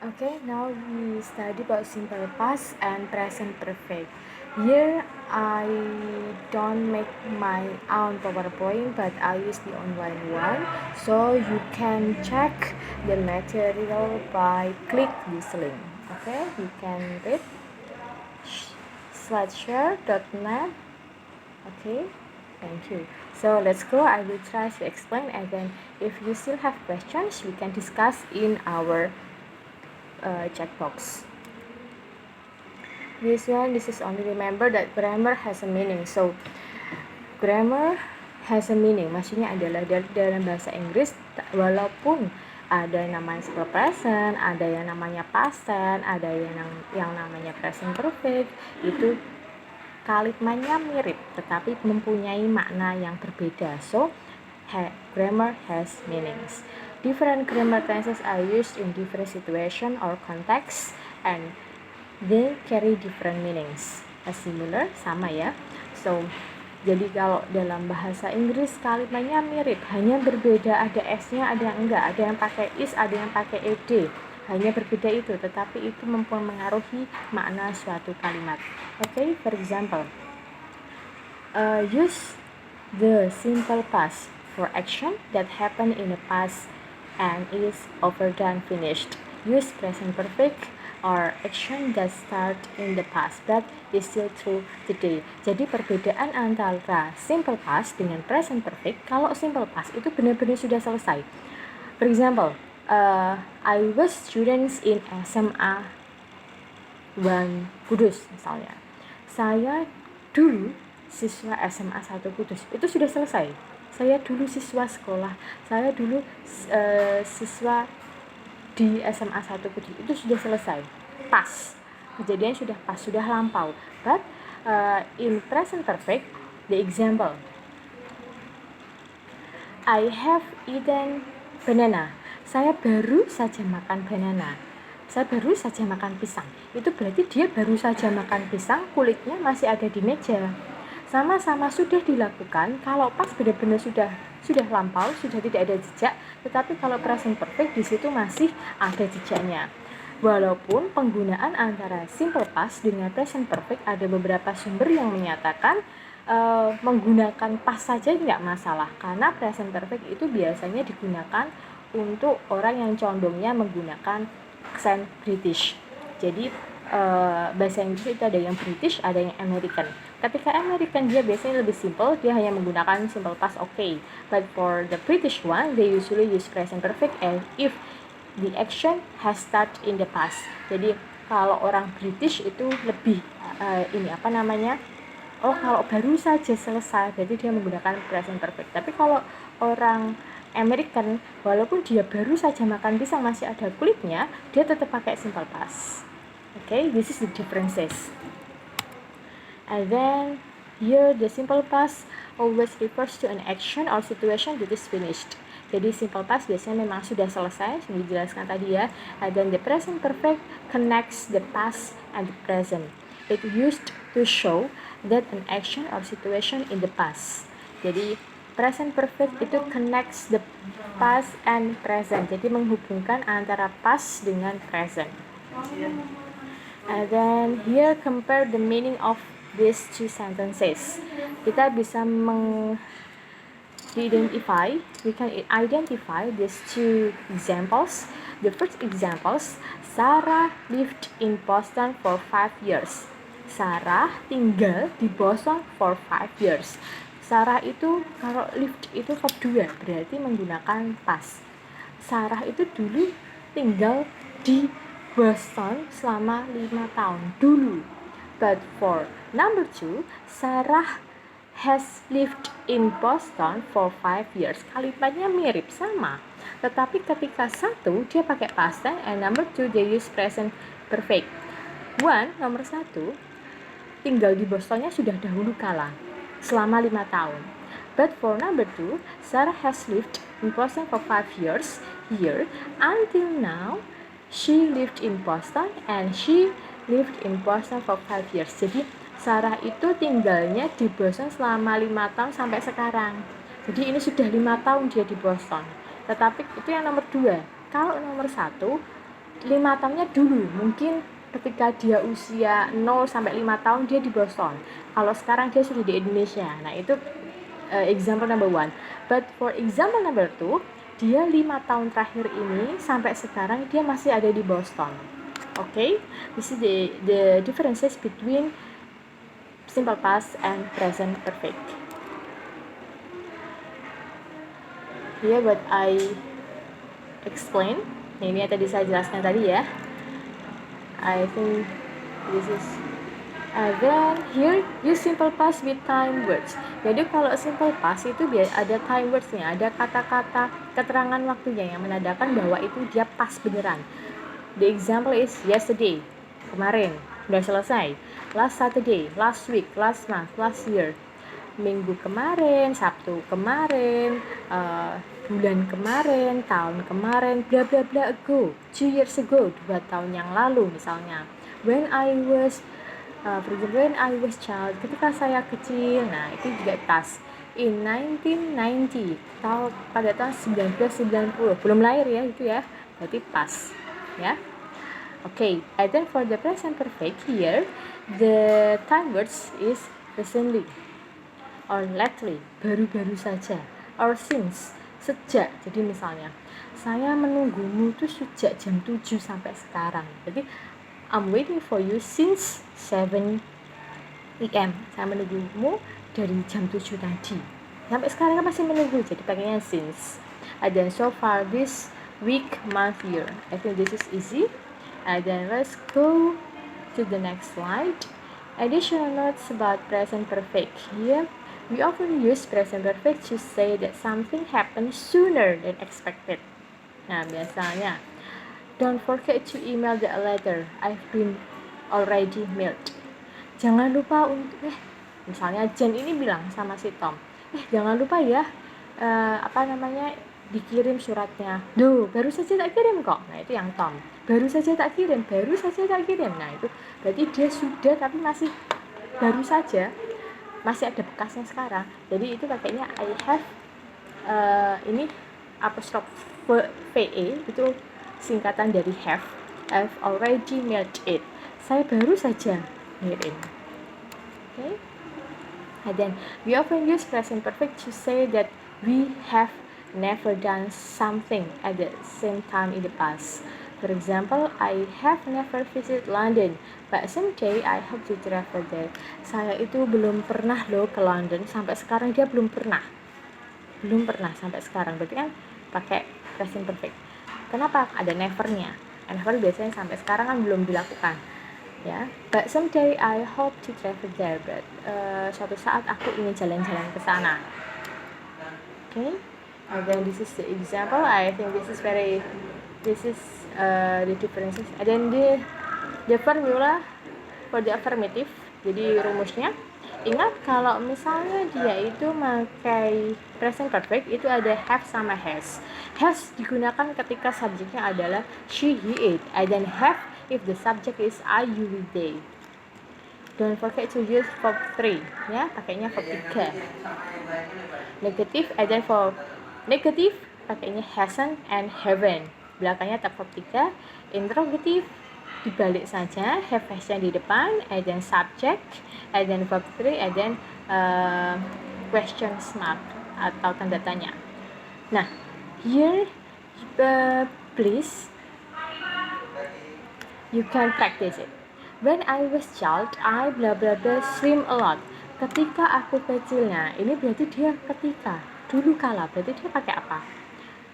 Okay, now we study about simple past and present perfect. Here I don't make my own PowerPoint, but I use the online one, so you can check the material by click this link. Okay, you can read slideshare.net. Okay, thank you. So let's go. I will try to explain, and then if you still have questions, we can discuss in our chat box. This is only remember that grammar has a meaning. So grammar has a meaning, maksudnya adalah dalam bahasa Inggris, walaupun ada namanya simple present, ada yang namanya past tense, ada yang namanya present perfect, itu kalimatnya mirip tetapi mempunyai makna yang berbeda. So grammar has meanings. Different grammar tenses are used in different situation or context, and they carry different meanings. Similar, sama ya. So jadi kalau dalam bahasa Inggris kalimatnya mirip, hanya berbeda, ada S-nya, ada yang enggak, ada yang pakai is, ada yang pakai ed, hanya berbeda itu, tetapi itu mempengaruhi makna suatu kalimat. Okay, for example, use the simple past for action that happened in the past and is overdone, finished. Use present perfect or action that start in the past but is still true today. Jadi perbedaan antara simple past dengan present perfect, kalau simple past itu benar-benar sudah selesai. For example, I was students in SMA 1 Kudus misalnya. Saya dulu siswa SMA 1 Kudus, itu sudah selesai. Saya dulu siswa sekolah, saya dulu siswa di SMA 1 Kudus, itu sudah selesai, pas, kejadian sudah pas, sudah lampau. But in present perfect, the example, I have eaten banana, saya baru saja makan banana, saya baru saja makan pisang. Itu berarti dia baru saja makan pisang, kulitnya masih ada di meja. Sama-sama sudah dilakukan. Kalau pas benar-benar sudah lampau, sudah tidak ada jejak. Tetapi kalau present perfect, di situ masih ada jejaknya. Walaupun penggunaan antara simple past dengan present perfect, ada beberapa sumber yang menyatakan menggunakan past saja tidak masalah, karena present perfect itu biasanya digunakan untuk orang yang condongnya menggunakan aksen British. Jadi bahasa Inggris itu ada yang British, ada yang American. Ketika American dia biasanya lebih simple, dia hanya menggunakan simple past, okay. But for the British one, they usually use present perfect and if the action has started in the past. Jadi kalau orang British itu lebih kalau baru saja selesai, berarti dia menggunakan present perfect. Tapi kalau orang American, walaupun dia baru saja makan pisang masih ada kulitnya, dia tetap pakai simple past. Okay, this is the differences. And then here the simple past always refers to an action or situation that is finished. Jadi simple past biasanya memang sudah selesai, sudah dijelaskan tadi ya. And then the present perfect connects the past and the present. It used to show that an action or situation in the past. Jadi present perfect itu connects the past and present. Jadi menghubungkan antara past dengan present. And then here compare the meaning of these two sentences. Kita bisa we can identify these two examples. The first examples, Sarah lived in Boston for 5 years. Sarah tinggal di Boston for 5 years. Sarah itu kalau lived itu verb 2, berarti menggunakan past. Sarah itu dulu tinggal di Boston selama 5 tahun dulu. But for number 2, Sarah has lived in Boston for 5 years. Kalimatnya mirip, sama. Tetapi ketika satu dia pakai past tense and number 2 they use present perfect. Nomor 1 tinggal di Bostonnya sudah dahulu kala selama 5 tahun. But for number 2, Sarah has lived in Boston for 5 years here until now. She lived in Boston and she lived in Boston for 5 years. Jadi Sarah itu tinggalnya di Boston selama 5 tahun sampai sekarang. Jadi ini sudah 5 tahun dia di Boston. Tetapi itu yang nomor 2. Kalau nomor 1, 5 tahunnya dulu, mungkin ketika dia usia 0 sampai 5 tahun dia di Boston. Kalau sekarang dia sudah di Indonesia. Nah, itu example number 1. But for example number 2, dia 5 tahun terakhir ini sampai sekarang dia masih ada di Boston. Okay? This is the differences between simple past and present perfect. Here what I explain. Ini yang tadi saya jelaskan tadi ya. I think this is then here use simple past with time words. Jadi kalau simple past itu ada time words-nya, ada kata-kata keterangan waktunya yang menandakan bahwa itu dia pas beneran. The example is yesterday, kemarin, udah selesai. Last Saturday, last week, last month, last year. Minggu kemarin, Sabtu kemarin, bulan kemarin, tahun kemarin, bla bla bla ago, 2 years ago, 2 tahun yang lalu misalnya. When I was child, ketika saya kecil, nah itu juga pas. In 1990, pada tahun 1990, belum lahir ya itu ya, berarti pas ya. Okay, and then for the present perfect here, the time words is recently or lately, baru-baru saja, or since, sejak. Jadi misalnya, saya menunggumu tuh sejak jam 7 sampai sekarang. Jadi I'm waiting for you since 7 p.m. Saya menunggumu dari jam 7 tadi. Sampai sekarang kan masih menunggu, jadi pakainya since. And then so far this week, month, year. I think this is easy. And then let's go to the next slide. Additional notes about present perfect. Here, we often use present perfect to say that something happened sooner than expected. Nah, biasanya, don't forget to email the letter I've been already mailed. Jangan lupa untuk misalnya Jen ini bilang sama si Tom, jangan lupa ya dikirim suratnya. Duh, baru saja tak kirim kok. Nah, itu yang Tom. Baru saja tak kirim. Nah, itu berarti dia sudah tapi masih baru saja. Masih ada bekasnya sekarang. Jadi itu pakainya I have ini apostrophe VE itu singkatan dari have. I've already mailed it. Saya baru saja ngirim. Okay? And then we often use present perfect to say that we have never done something at the same time in the past. For example, I have never visited London, but someday I hope to travel there. Saya itu belum pernah loh ke London, sampai sekarang dia belum pernah sampai sekarang. Berarti kan pakai present perfect. Kenapa? Ada never-nya. Never biasanya sampai sekarang kan belum dilakukan. Ya, but someday I hope to travel there. But suatu saat aku ingin jalan-jalan ke sana. Okay, and then this is the example. I think this is the differences. And then the formula for the affirmative. Jadi rumusnya, ingat kalau misalnya dia itu memakai present perfect itu ada have sama has. Has digunakan ketika subjeknya adalah she, he, it. And then have if the subject is I, you, we, they. Don't forget to use verb 3 ya, pakainya verb 3. Negative, and then for negative pakainya hasn't and haven't. Belakangnya tetap verb 3. Interrogative dibalik saja, have has-nya di depan, and then subject, and then verb 3, and then question mark atau tanda tanya. Nah, here please you can practice it. When I was child, I blah blah blah swim a lot. Ketika aku kecilnya, ini berarti dia ketika, dulu kala, berarti dia pakai apa?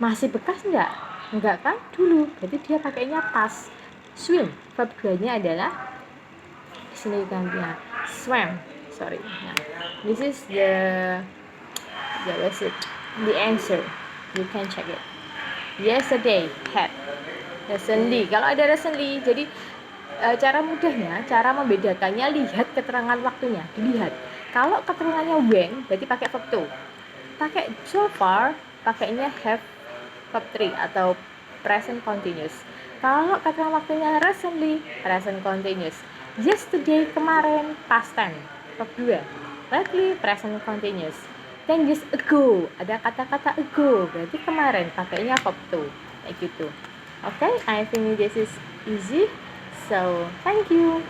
Masih bekas enggak? Enggak kan? Dulu, berarti dia pakainya past. Swim, verb 2-nya adalah sini gantinya swam. Sorry. Nah, this is the answer. You can check it. Yesterday, had. Recently, kalau ada recently, jadi cara mudahnya, cara membedakannya lihat keterangan waktunya, dilihat. Kalau keterangannya when, berarti pakai verb to. Pakai so far, pakainya have verb 3 atau present continuous. Kalau keterangan waktunya recently, present continuous. Yesterday, kemarin, past tense, verb 2. Lately, present continuous. 10 years ago, ada kata-kata ago, berarti kemarin, pakainya verb 2. Kayak gitu. Okay, I think this is easy. So, thank you.